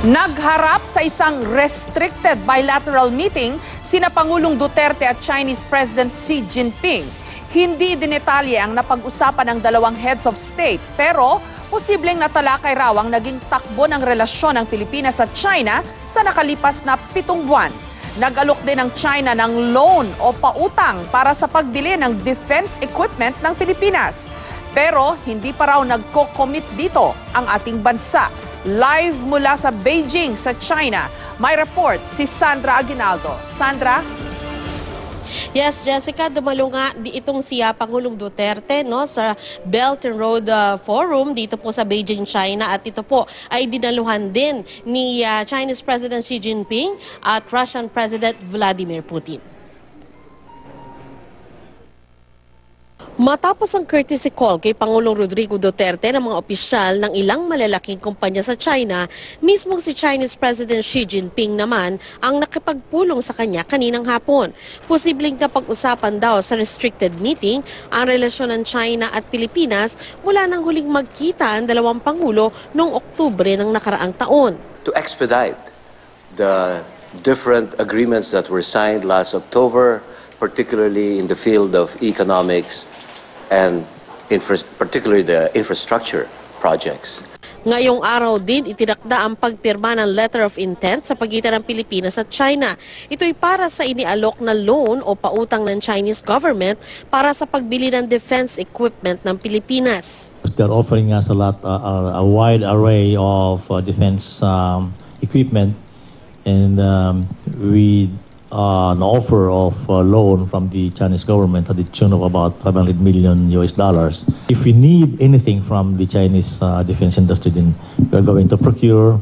Nagharap sa isang restricted bilateral meeting sina Pangulong Duterte at Chinese President Xi Jinping. Hindi dinetalye ang napag-usapan ng dalawang heads of state pero posibleng natalakay raw ang naging takbo ng relasyon ng Pilipinas at China sa nakalipas na 7 buwan. Nag-alok din ang China ng loan o pautang para sa pagbili ng defense equipment ng Pilipinas. Pero hindi pa raw nagko-commit dito ang ating bansa. Live mula sa Beijing sa China, may report si Sandra Aguinaldo. Sandra? Yes, Jessica, dumalo nga itong si Pangulong Duterte sa Belt and Road Forum dito po sa Beijing, China. At ito po ay dinaluhan din ni Chinese President Xi Jinping at Russian President Vladimir Putin. Matapos ang courtesy call kay Pangulong Rodrigo Duterte ng mga opisyal ng ilang malalaking kumpanya sa China, mismong si Chinese President Xi Jinping naman ang nakipagpulong sa kanya kaninang hapon. Posibleng napag-usapan daw sa restricted meeting ang relasyon ng China at Pilipinas mula nang huling magkita ang dalawang Pangulo noong Oktubre ng nakaraang taon. To expedite the different agreements that were signed last October, particularly in the field of economics and particularly the infrastructure projects. Ngayong araw din itinakda ang pagpirma ng letter of intent sa pagitan ng Pilipinas at China. Ito'y para sa inialok na loan o pautang ng Chinese government para sa pagbili ng defense equipment ng Pilipinas. They're offering us a wide array of defense equipment, and we an offer of a loan from the Chinese government at the tune of about $500 million. If we need anything from the Chinese defense industry, then we are going to procure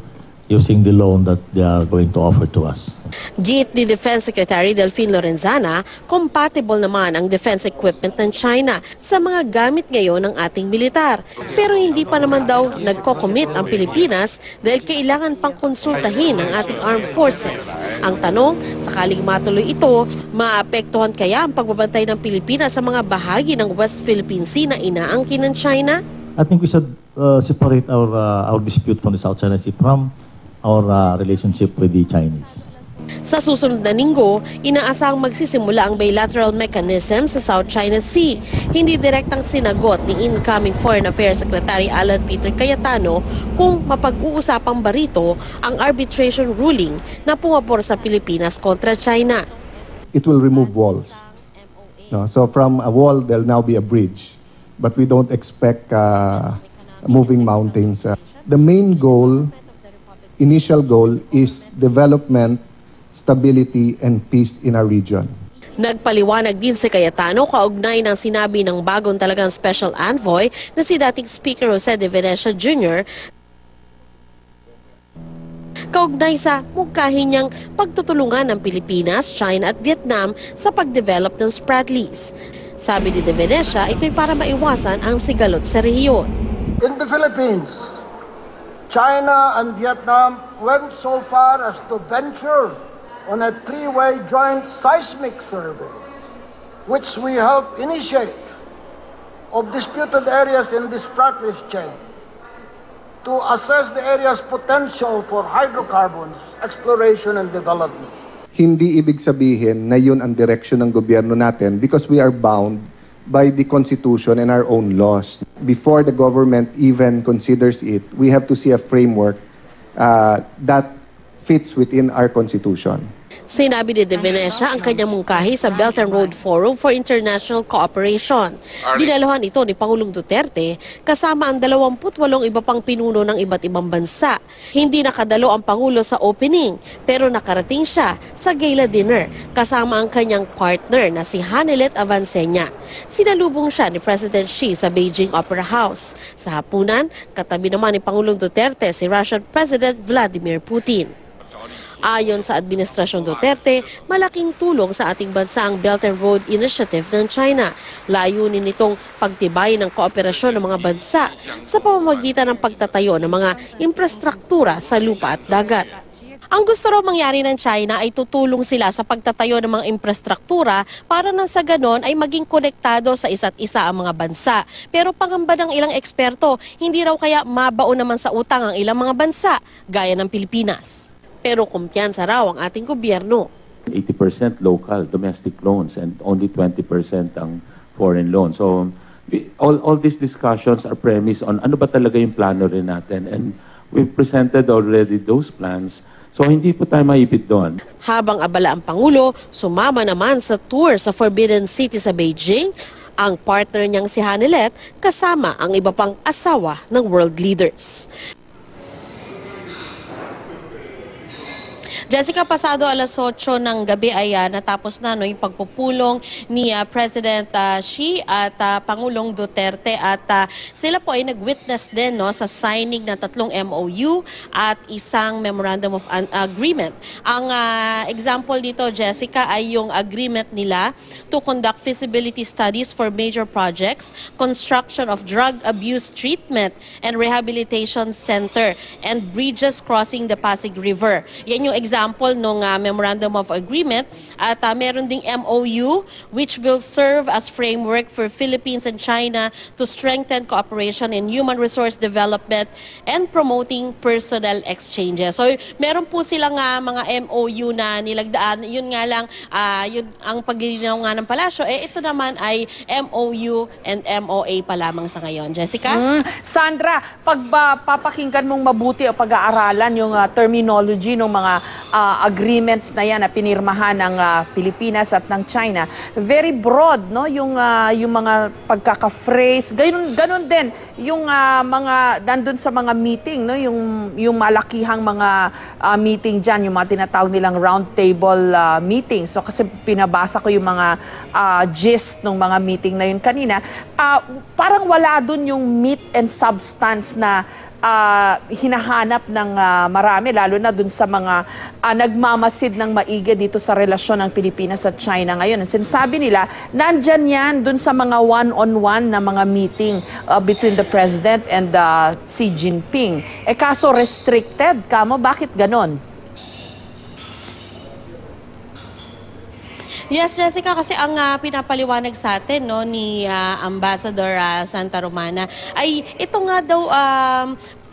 using the loan that they are going to offer to us. Giit ni Defense Secretary Delfin Lorenzana, compatible naman ang defense equipment ng China sa mga gamit ngayon ng ating militar. Pero hindi pa naman daw nagko-commit ang Pilipinas dahil kailangan pang konsultahin ang ating armed forces. Ang tanong, sakaling matuloy ito, maapektuhan kaya ang pagbabantay ng Pilipinas sa mga bahagi ng West Philippine Sea na inaangkin ng China? I think we should separate our dispute from the South China Sea from our relationship with the Chinese. Sa susunod na linggo, inaasahang magsisimula ang bilateral mechanism sa South China Sea. Hindi direktang sinagot ni incoming Foreign Affairs Secretary Alan Peter Cayetano kung mapag-uusapang ba rito ang arbitration ruling na pumabor sa Pilipinas kontra China. It will remove walls. No? So from a wall, there'll now be a bridge. But we don't expect moving mountains. The main goal, initial goal, is development, stability, and peace in our region. Nagpaliwanag din si Cayetano kaugnay ng sinabi ng bagong talagang special envoy na si dating Speaker Jose de Venecia Jr. kaugnay sa mungkahin niyang pagtutulungan ng Pilipinas, China at Vietnam sa pagdevelop ng Spratleys. Sabi ni de Venecia, ito'y para maiwasan ang sigalot sa rehiyon. In the Philippines, China and Vietnam went so far as to venture on a 3-way joint seismic survey, which we helped initiate, of disputed areas in the Spratleys chain to assess the area's potential for hydrocarbons, exploration and development. Hindi ibig sabihin na yun ang direksyon ng gobyerno natin because we are bound by the Constitution and our own laws. Before the government even considers it, we have to see a framework that fits within our Constitution. Sinabi ni de Venecia ang kanyang mungkahi sa Belt and Road Forum for International Cooperation. Dinaluhan ito ni Pangulong Duterte kasama ang 28 iba pang pinuno ng iba't ibang bansa. Hindi nakadalo ang Pangulo sa opening pero nakarating siya sa gala dinner kasama ang kanyang partner na si Hanelet Avancenia. Sinalubong siya ni President Xi sa Beijing Opera House. Sa hapunan, katabi naman ni Pangulong Duterte si Russian President Vladimir Putin. Ayon sa Administrasyon Duterte, malaking tulong sa ating bansa ang Belt and Road Initiative ng China. Layunin nitong pagtibayin ng kooperasyon ng mga bansa sa pamamagitan ng pagtatayo ng mga infrastruktura sa lupa at dagat. Ang gusto raw mangyari ng China ay tutulong sila sa pagtatayo ng mga infrastruktura para nang sa ganon ay maging konektado sa isa't isa ang mga bansa. Pero pangamba ng ilang eksperto, hindi raw kaya mabaon naman sa utang ang ilang mga bansa, gaya ng Pilipinas. Pero kumpiyansa raw ang ating gobyerno. 80% local, domestic loans, and only 20% ang foreign loans. So, all these discussions are premised on ano ba talaga yung plano rin natin. And we've presented already those plans. So, hindi po tayo maipit doon. Habang abala ang Pangulo, sumama naman sa tour sa Forbidden City sa Beijing, ang partner niyang si Hanilet kasama ang iba pang asawa ng world leaders. Jessica, pasado alas 8 ng gabi ay natapos na yung pagpupulong ni President Xi at Pangulong Duterte at sila po ay nag-witness din sa signing ng 3 MOU at isang Memorandum of Agreement. Ang example dito, Jessica, ay yung agreement nila to conduct feasibility studies for major projects, construction of drug abuse treatment and rehabilitation center, and bridges crossing the Pasig River. Yan yung example nung Memorandum of Agreement at meron ding MOU which will serve as framework for Philippines and China to strengthen cooperation in human resource development and promoting personnel exchanges. So meron po silang mga MOU na nilagdaan. Yun nga lang, yun ang paglilinaw nga ng palasyo. Ito naman ay MOU and MOA pa lamang sa ngayon. Jessica? Sandra, pag papakinggan mong mabuti o pag-aaralan yung terminology ng mga agreements na yan na pinirmahan ng Pilipinas at ng China, very broad, no? Yung mga pagkaka-phrase, ganun din yung mga nandun sa mga meeting, no? Yung malakihang mga meeting dyan, yung mga tinatawag nilang round table meeting. So kasi pinabasa ko yung mga gist ng mga meeting na yun kanina, parang wala dun yung meat and substance na hinahanap ng marami, lalo na dun sa mga nagmamasid ng maigi dito sa relasyon ng Pilipinas at China ngayon. Ang sinasabi nila, nandyan yan dun sa mga one-on-one na mga meeting between the President and Xi Jinping. Kaso restricted, kamo, bakit ganon? Yes, Jessica, kasi ang pinapaliwanag sa atin ni Ambassador Santa Romana ay ito nga daw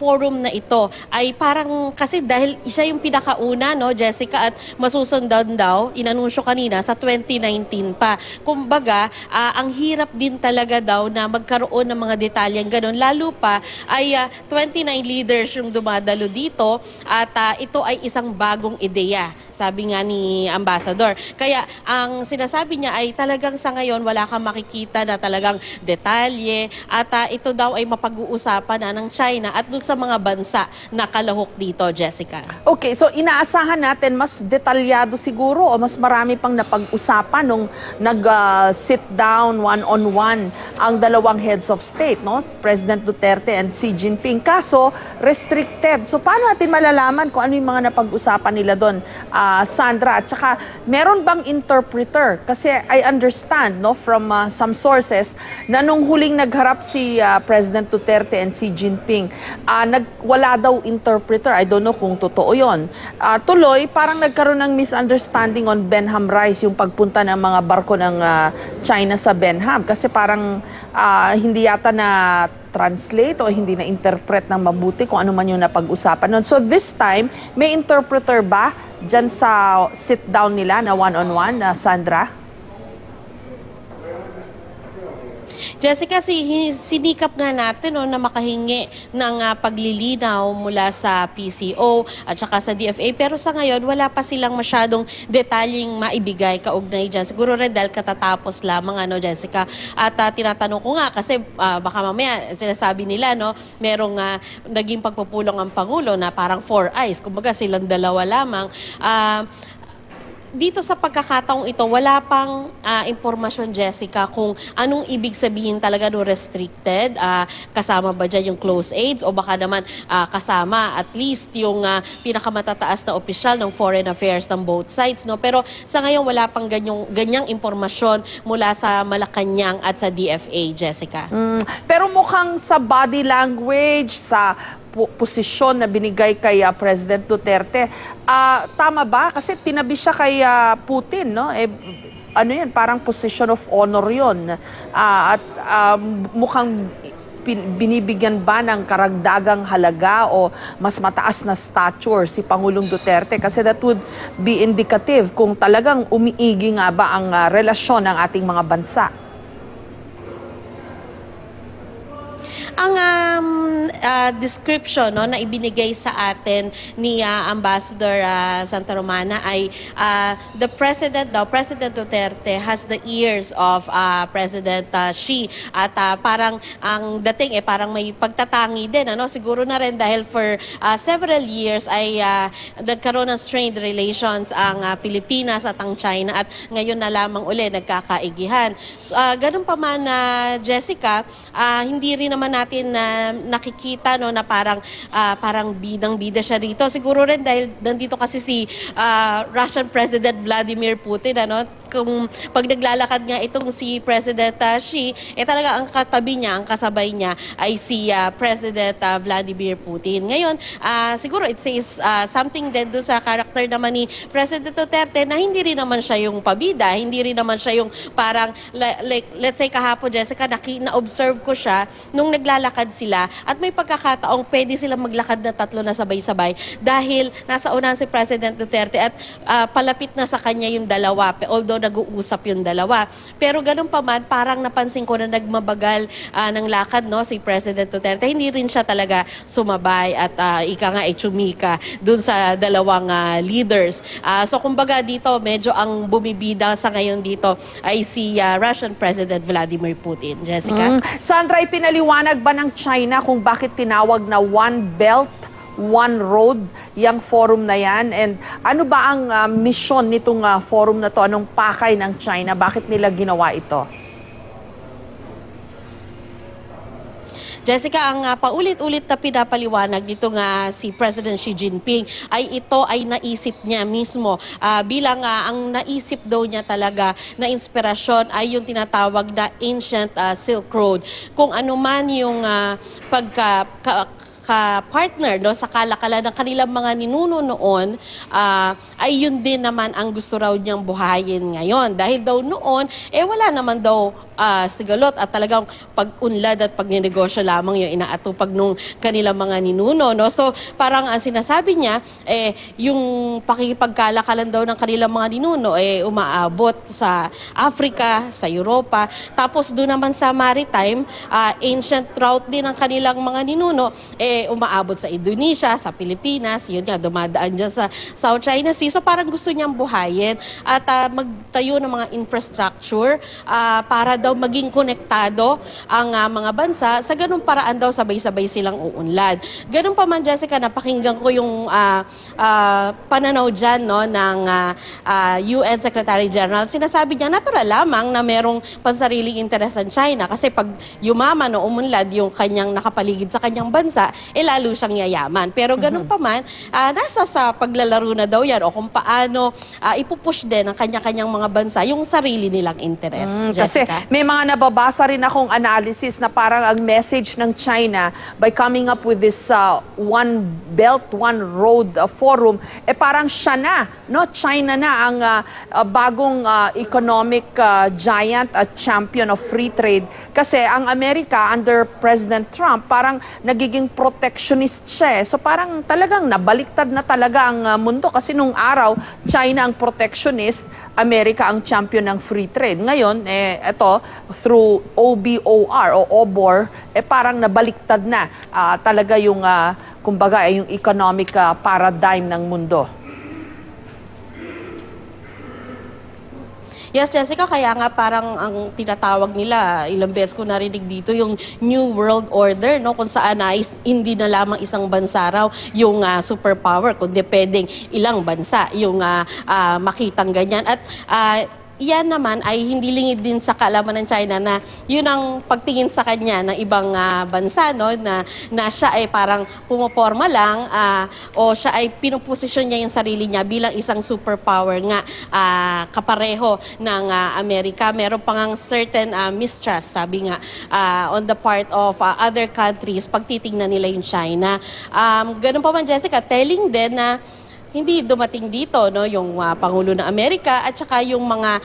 forum na ito ay parang kasi dahil siya yung pinakauna, Jessica, at masusundan daw, inanunsyo kanina, sa 2019 pa. Kumbaga, ang hirap din talaga daw na magkaroon ng mga detalyeng ganun. Lalo pa ay 29 leaders yung dumadalo dito at ito ay isang bagong ideya, sabi nga ni Ambassador. Kaya ang sinasabi niya ay talagang sa ngayon wala kang makikita na talagang detalye at ito daw ay mapag-uusapan na ng China at doon sa mga bansa na kalahok dito, Jessica. Okay, so inaasahan natin mas detalyado siguro o mas marami pang napag-usapan nung nag-sit down one-on-one ang dalawang heads of state, President Duterte and Xi Jinping. Kaso, restricted. So paano natin malalaman kung ano yung mga napag-usapan nila doon, Sandra? At saka, meron bang interpreter? Kasi I understand from some sources na nung huling nagharap si President Duterte and Xi Jinping, wala daw interpreter. I don't know kung totoo yun. Tuloy, parang nagkaroon ng misunderstanding on Benham Rice, yung pagpunta ng mga barko ng China sa Benham. Kasi parang hindi yata na translate o hindi na interpret ng mabuti kung ano man yung napag-usapan nun. So this time, may interpreter ba dyan sa sit-down nila na one-on-one, Sandra? Jessica, sinikap nga natin na makahingi ng paglilinaw mula sa PCO at saka sa DFA. Pero sa ngayon, wala pa silang masyadong detalyeng maibigay kaugnay dyan. Siguro rin dahil katatapos lamang, Jessica. At tinatanong ko nga kasi baka mamaya sinasabi nila, merong naging pagpupulong ang Pangulo na parang 4 eyes. Kumbaga silang dalawa lamang. Dito sa pagkakataong ito, wala pang impormasyon, Jessica, kung anong ibig sabihin talaga restricted. Kasama ba dyan yung close aids o baka naman kasama at least yung pinakamatataas na opisyal ng foreign affairs ng both sides. Pero sa ngayon, wala pang ganyang impormasyon mula sa Malacanang at sa DFA, Jessica. Pero mukhang sa body language, sa posisyon na binigay kay President Duterte. Tama ba? Kasi tinabi siya kay Putin, no? Ano yan, parang position of honor yun. At mukhang binibigyan ba ng karagdagang halaga o mas mataas na stature si Pangulong Duterte? Kasi that would be indicative kung talagang umiigi nga ba ang relasyon ng ating mga bansa. Ang description na ibinigay sa atin ni Ambassador Santa Romana ay the President Duterte has the ears of President Xi. At parang ang dating parang may pagtatangi din. Siguro na rin dahil for several years ay nagkaroon ng strained relations ang Pilipinas at ang China at ngayon na lamang uli nagkakaigihan. So, ganun pa man, Jessica, hindi rin naman natin na nakikita na parang bidang-bida siya rito. Siguro rin dahil nandito kasi si Russian President Vladimir Putin, kung pag naglalakad nga itong si President Xi, talaga ang katabi niya, ang kasabay niya ay si President Vladimir Putin. Ngayon, siguro it says something din doon sa character naman ni President Duterte na hindi rin naman siya yung pabida, hindi rin naman siya yung parang, like, let's say kahapon, Jessica, na-observe ko siya nung naglalakad sila at may pagkakataong pwede silang maglakad na tatlo na sabay-sabay dahil nasa unahan si President Duterte at palapit na sa kanya yung dalawa, although nag-uusap yung dalawa. Pero ganun pa man, parang napansin ko na nagmabagal ng lakad si President Duterte. Hindi rin siya talaga sumabay at chumika dun sa dalawang leaders. So kumbaga dito, medyo ang bumibida sa ngayon dito ay si Russian President Vladimir Putin. Jessica? Sandra, ipinaliwanag ba ng China kung bakit tinawag na One Belt, One Road, yung forum na yan? And ano ba ang mission nitong forum na to? Anong pakay ng China? Bakit nila ginawa ito? Jessica, ang paulit-ulit na pinapaliwanag dito nga si President Xi Jinping ay ito ay naisip niya mismo. Bilang ang naisip daw niya talaga na inspirasyon ay yung tinatawag na Ancient Silk Road. Kung ano man yung partner sa kalakalan ng kanilang mga ninuno noon, ay yun din naman ang gusto raw niyang buhayin ngayon. Dahil daw noon, wala naman daw sigalot at talagang pag-unlad at pag-negosyo lamang yung inaatupag nung kanilang mga ninuno. So parang ang sinasabi niya, yung pakikipagkalakalan daw ng kanilang mga ninuno, umaabot sa Africa, sa Europa, tapos doon naman sa maritime, ancient route din ng kanilang mga ninuno, umaabot sa Indonesia, sa Pilipinas, yun nga, dumadaan dyan sa South China Sea. So parang gusto niyang buhayin at magtayo ng mga infrastructure para daw maging konektado ang mga bansa. Sa ganung paraan daw sabay-sabay silang uunlad. Ganun pa man, Jessica, napakinggan ko yung pananaw dyan ng UN Secretary General. Sinasabi niya, natural lamang na merong pansariling interes ang China kasi pag yumaman o umunlad yung kanyang nakapaligid sa kanyang bansa, lalo siyang yayaman. Pero ganun pa man, nasa sa paglalaro na daw yan o kung paano ipupush din ng kanya-kanyang mga bansa yung sarili nilang interes. Jessica? Kasi may mga nababasa rin akong analysis na parang ang message ng China by coming up with this One Belt, One Road forum, parang siya na, China na ang bagong economic giant at champion of free trade. Kasi ang Amerika under President Trump parang nagiging protectionist siya. So parang talagang nabaliktad na talaga ang mundo kasi nung araw, China ang protectionist, Amerika ang champion ng free trade. Ngayon, ito, through OBOR o OBOR, parang nabaliktad na talaga yung, kumbaga, yung economic paradigm ng mundo. Yes, Jessica, kaya nga parang ang tinatawag nila, ilang beses ko narinig dito, yung New World Order, kung saan hindi na lamang isang bansa raw yung superpower, kundi pwedeng ilang bansa yung makitang ganyan. At Yan naman ay hindi lingid din sa kaalaman ng China na yun ang pagtingin sa kanya ng ibang bansa, no, na siya ay parang pumoporma lang o siya ay pinuposisyon niya yung sarili niya bilang isang superpower nga kapareho ng Amerika. Meron pa ngang certain mistrust, sabi nga, on the part of other countries pag titingnan nila yung China. Ganun pa man, Jessica, telling din na hindi dumating dito, no, yung Pangulo ng Amerika at saka yung mga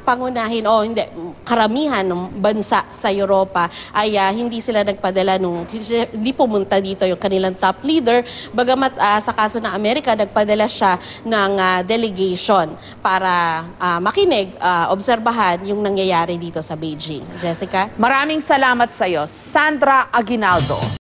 pangunahin o hindi karamihan ng bansa sa Europa ay hindi sila nagpadala hindi pumunta dito yung kanilang top leader, bagamat sa kaso ng Amerika nagpadala siya ng delegation para makinig, obserbahan yung nangyayari dito sa Beijing. Jessica? Maraming salamat sa iyo, Sandra Aguinaldo.